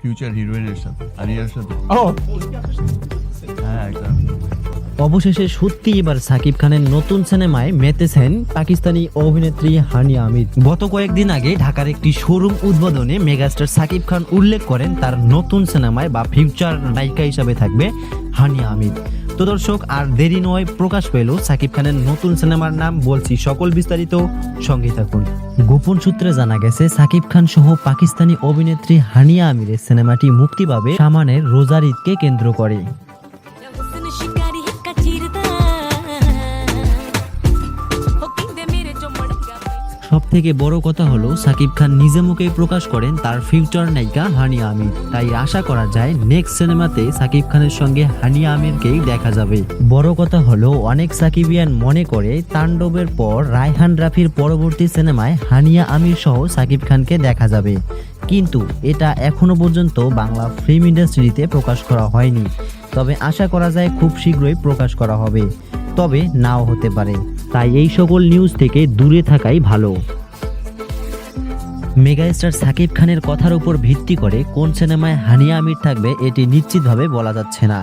Future হিরোইনের সাথে, আরিয়ার সাথে। হ্যাঁ একদম। অবশেষে সত্যি এবার সাকিব খানের নতুন সিনেমায় মেতেছেন পাকিস্তানি অভিনেত্রী হানিয়া আমির। গত কয়েকদিন আগে ঢাকার একটি শোরুম উদ্বোধনে মেগাস্টার সাকিব খান উল্লেখ করেন তার নতুন সিনেমায় বা ফিউচার নায়িকা হিসাবে থাকবে হানিয়া আমির। তো দর্শক, আর দেরি নয়, প্রকাশ পেল সাকিব খানের নতুন সিনেমার নাম। বলছি সকল বিস্তারিত, সঙ্গেই থাকুন। গোপন সূত্রে জানা গেছে সাকিব খান সহ পাকিস্তানি অভিনেত্রী হানিয়া আমিরের সিনেমাটি মুক্তি পাবে সামানের রোজার ঈদকে কেন্দ্র করে। সব থেকে বড় কথা হলো সাকিব খান নিজে মুখেই প্রকাশ করেন তার ফিউচার নায়িকা হানিয়া আমির। তাই আশা করা যায় নেক্সট সিনেমাতে সাকিব খানের সঙ্গে হানিয়া আমিরকেই দেখা যাবে। বড় কথা হলো অনেক সাকিবিয়ান মনে করে তাণ্ডবের পর রায়হান রাফির পরবর্তী সিনেমায় হানিয়া আমির সহ সাকিব খানকে দেখা যাবে, কিন্তু এটা এখনো পর্যন্ত বাংলা ফিল্ম ইন্ডাস্ট্রিতে প্রকাশ করা হয়নি। তবে আশা করা যায় খুব শীঘ্রই প্রকাশ করা হবে, তবে নাও হতে পারে। তাই এই সকল নিউজ থেকে দূরে থাকাই ভালো। মেগাস্টার সাকিব খানের কথার উপর ভিত্তি করে কোন সিনেমায় হানিয়া আমির থাকবে এটি নিশ্চিতভাবে বলা যাচ্ছে না।